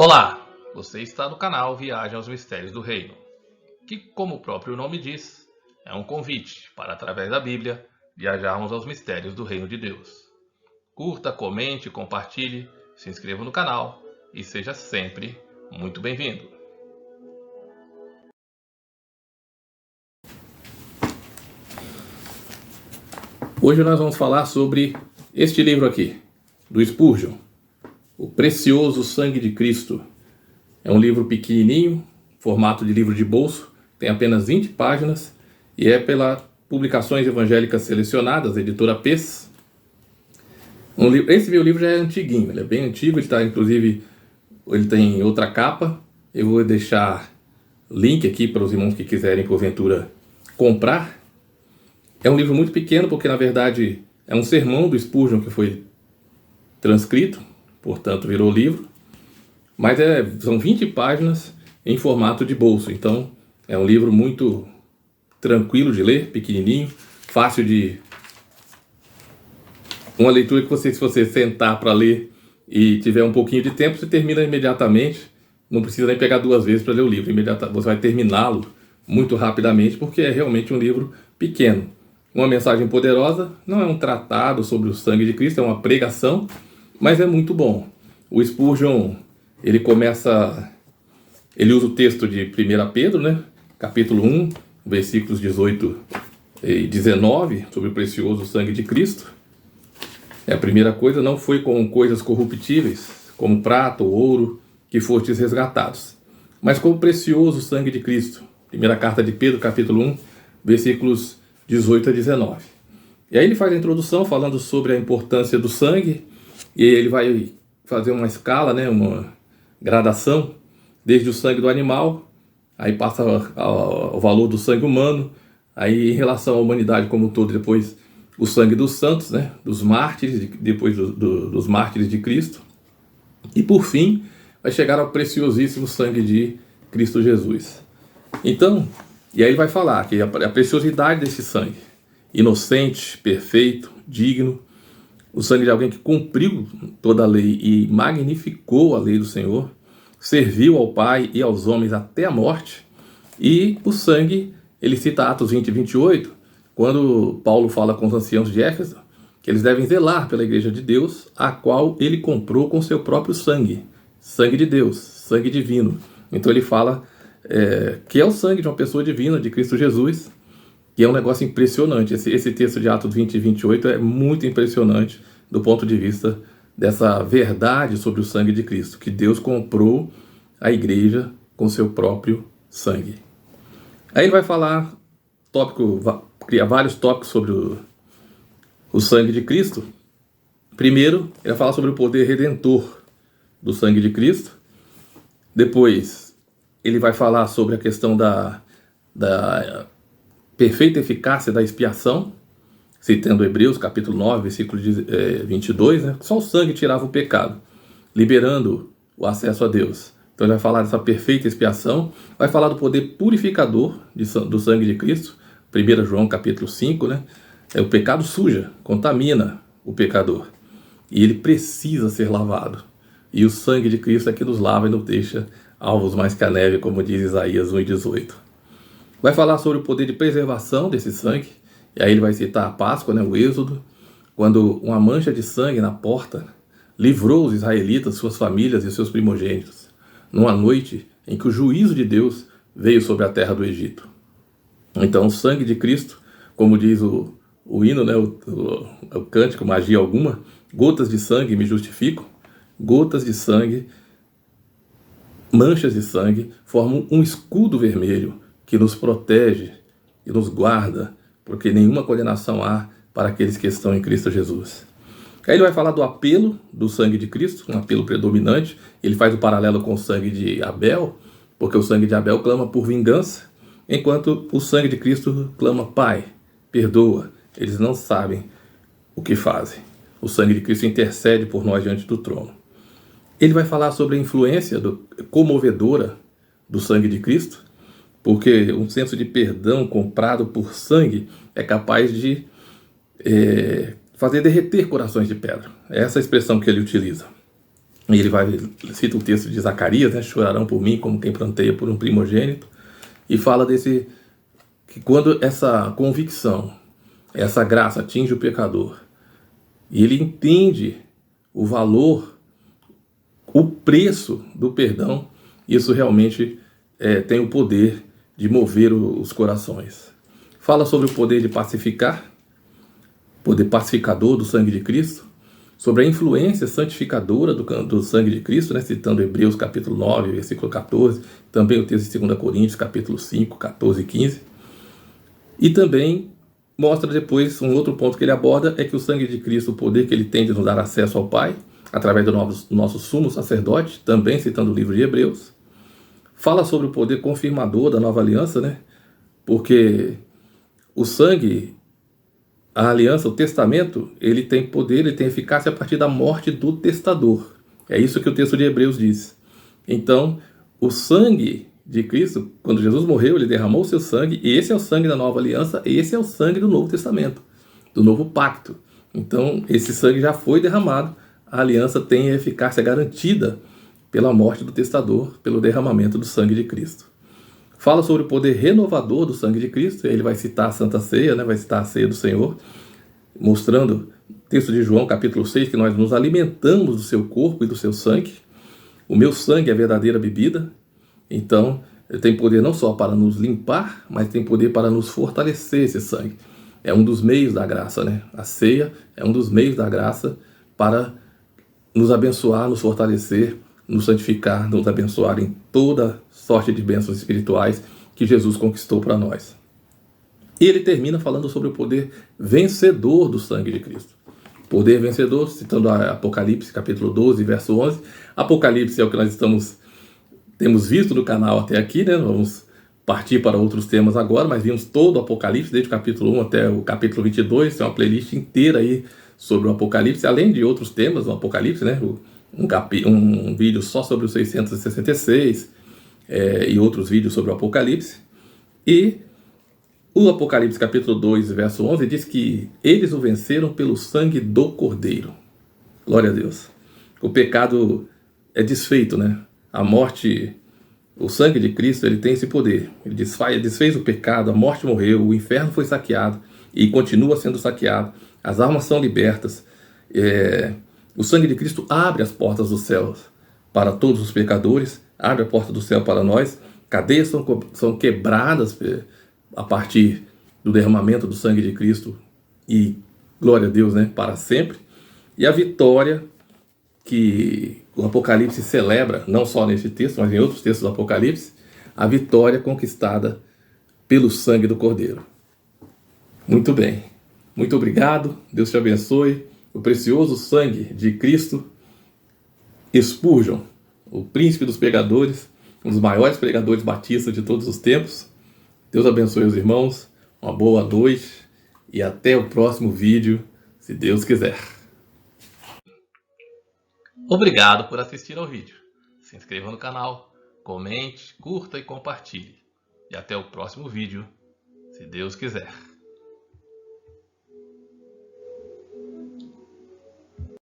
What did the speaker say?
Olá, você está no canal Viagem aos Mistérios do Reino, que, como o próprio nome diz, é um convite para, através da Bíblia, viajarmos aos mistérios do Reino de Deus. Curta, comente, compartilhe, se inscreva no canal e seja sempre muito bem-vindo. Hoje nós vamos falar sobre este livro aqui, do Spurgeon, O Precioso Sangue de Cristo. É um livro pequenininho, formato de livro de bolso, tem apenas 20 páginas e é pela Publicações Evangélicas Selecionadas, editora PES. Esse meu livro já é antiguinho, ele é bem antigo, inclusive ele tem outra capa. Eu vou deixar link aqui para os irmãos que quiserem, porventura, comprar. É um livro muito pequeno porque, na verdade, é um sermão do Spurgeon que foi transcrito, portanto virou livro. Mas são 20 páginas em formato de bolso, então é um livro muito tranquilo de ler, pequenininho, fácil de... Uma leitura que se você sentar para ler e tiver um pouquinho de tempo, você termina imediatamente, não precisa nem pegar duas vezes para ler o livro, você vai terminá-lo muito rapidamente, porque é realmente um livro pequeno. Uma mensagem poderosa, não é um tratado sobre o sangue de Cristo, é uma pregação, mas é muito bom. O Spurgeon, ele usa o texto de 1 Pedro, né? Capítulo 1, versículos 18 e 19, sobre o precioso sangue de Cristo. A primeira coisa, não foi com coisas corruptíveis, como prata ou ouro, que fostes resgatados, mas com o precioso sangue de Cristo. Primeira carta de Pedro, capítulo 1, versículos 18 a 19. E aí ele faz a introdução falando sobre a importância do sangue, e ele vai fazer uma escala, né, uma gradação, desde o sangue do animal, aí passa ao valor do sangue humano, aí em relação à humanidade como um todo, depois o sangue dos santos, né, dos mártires, depois dos mártires de Cristo, e por fim vai chegar ao preciosíssimo sangue de Cristo Jesus. Então, e aí ele vai falar que a preciosidade desse sangue, inocente, perfeito, digno, o sangue de alguém que cumpriu toda a lei e magnificou a lei do Senhor, serviu ao Pai e aos homens até a morte. E o sangue, ele cita Atos 20 e 28, quando Paulo fala com os anciãos de Éfeso, que eles devem zelar pela igreja de Deus, a qual ele comprou com seu próprio sangue. Sangue de Deus, sangue divino. Então ele fala que é o sangue de uma pessoa divina, de Cristo Jesus, que é um negócio impressionante. Esse texto de Atos 20 e 28 é muito impressionante do ponto de vista dessa verdade sobre o sangue de Cristo, que Deus comprou a igreja com seu próprio sangue. Aí ele vai falar, criar vários tópicos sobre o sangue de Cristo. Primeiro, ele vai falar sobre o poder redentor do sangue de Cristo. Depois, ele vai falar sobre a questão da perfeita eficácia da expiação, citando Hebreus capítulo 9, versículo 22, né? Só o sangue tirava o pecado, liberando o acesso a Deus. Então ele vai falar dessa perfeita expiação, vai falar do poder purificador do sangue de Cristo, 1 João capítulo 5, né? O pecado suja, contamina o pecador, e ele precisa ser lavado. E o sangue de Cristo é que nos lava e nos deixa alvos mais que a neve, como diz Isaías 1,18. Vai falar sobre o poder de preservação desse sangue, e aí ele vai citar a Páscoa, né, o Êxodo, quando uma mancha de sangue na porta livrou os israelitas, suas famílias e seus primogênitos, numa noite em que o juízo de Deus veio sobre a terra do Egito. Então o sangue de Cristo, como diz o hino, né, o cântico, magia alguma, gotas de sangue me justificam, gotas de sangue, manchas de sangue, formam um escudo vermelho que nos protege e nos guarda, porque nenhuma condenação há para aqueles que estão em Cristo Jesus. Aí ele vai falar do apelo do sangue de Cristo, um apelo predominante. Ele faz o paralelo com o sangue de Abel, porque o sangue de Abel clama por vingança, enquanto o sangue de Cristo clama: Pai, perdoa, eles não sabem o que fazem. O sangue de Cristo intercede por nós diante do trono. Ele vai falar sobre a influência comovedora do sangue de Cristo, porque um senso de perdão comprado por sangue é capaz de fazer derreter corações de pedra. É essa a expressão que ele utiliza. E ele cita o texto de Zacarias, né? Chorarão por mim como quem pranteia por um primogênito. E fala que quando essa convicção, essa graça atinge o pecador, e ele entende o valor, o preço do perdão, isso realmente tem o poder de mover os corações. Fala sobre o poder de pacificar, poder pacificador do sangue de Cristo, sobre a influência santificadora do sangue de Cristo, né? Citando Hebreus capítulo 9, versículo 14, também o texto de 2 Coríntios capítulo 5, 14 e 15. E também mostra depois um outro ponto que ele aborda, é que o sangue de Cristo, o poder que ele tem de nos dar acesso ao Pai, através do nosso sumo sacerdote, também citando o livro de Hebreus. Fala sobre o poder confirmador da nova aliança, né? Porque o sangue, a aliança, o testamento, ele tem poder, ele tem eficácia a partir da morte do testador. É isso que o texto de Hebreus diz. Então, o sangue de Cristo, quando Jesus morreu, ele derramou o seu sangue, e esse é o sangue da nova aliança, e esse é o sangue do Novo Testamento, do novo pacto. Então, esse sangue já foi derramado, a aliança tem a eficácia garantida pela morte do testador, pelo derramamento do sangue de Cristo. Fala sobre o poder renovador do sangue de Cristo, ele vai citar a Santa Ceia, né? Vai citar a Ceia do Senhor, mostrando, texto de João capítulo 6, que nós nos alimentamos do seu corpo e do seu sangue. O meu sangue é a verdadeira bebida. Então, ele tem poder não só para nos limpar, mas tem poder para nos fortalecer esse sangue. É um dos meios da graça, né? A ceia é um dos meios da graça para nos abençoar, nos fortalecer, nos santificar, nos abençoar em toda sorte de bênçãos espirituais que Jesus conquistou para nós. E ele termina falando sobre o poder vencedor do sangue de Cristo. Poder vencedor, citando Apocalipse, capítulo 12, verso 11. Apocalipse é o que nós temos visto no canal até aqui, né? Vamos partir para outros temas agora, mas vimos todo o Apocalipse, desde o capítulo 1 até o capítulo 22, tem uma playlist inteira aí sobre o Apocalipse, além de outros temas do Apocalipse, né? Um vídeo só sobre os 666 e outros vídeos sobre o Apocalipse. E o Apocalipse capítulo 2, verso 11, diz que eles o venceram pelo sangue do Cordeiro. Glória a Deus. O pecado é desfeito, né? A morte, o sangue de Cristo, ele tem esse poder. Ele desfez o pecado, a morte morreu, o inferno foi saqueado e continua sendo saqueado. As almas são libertas. O sangue de Cristo abre as portas dos céus para todos os pecadores, abre a porta do céu para nós. Cadeias são quebradas a partir do derramamento do sangue de Cristo e glória a Deus, né, para sempre. E a vitória que o Apocalipse celebra, não só nesse texto, mas em outros textos do Apocalipse, a vitória conquistada pelo sangue do Cordeiro. Muito bem. Muito obrigado. Deus te abençoe. O precioso sangue de Cristo, Spurgeon, o príncipe dos pregadores, um dos maiores pregadores batistas de todos os tempos. Deus abençoe os irmãos. Uma boa noite e até o próximo vídeo, se Deus quiser. Obrigado por assistir ao vídeo. Se inscreva no canal, comente, curta e compartilhe. E até o próximo vídeo, se Deus quiser.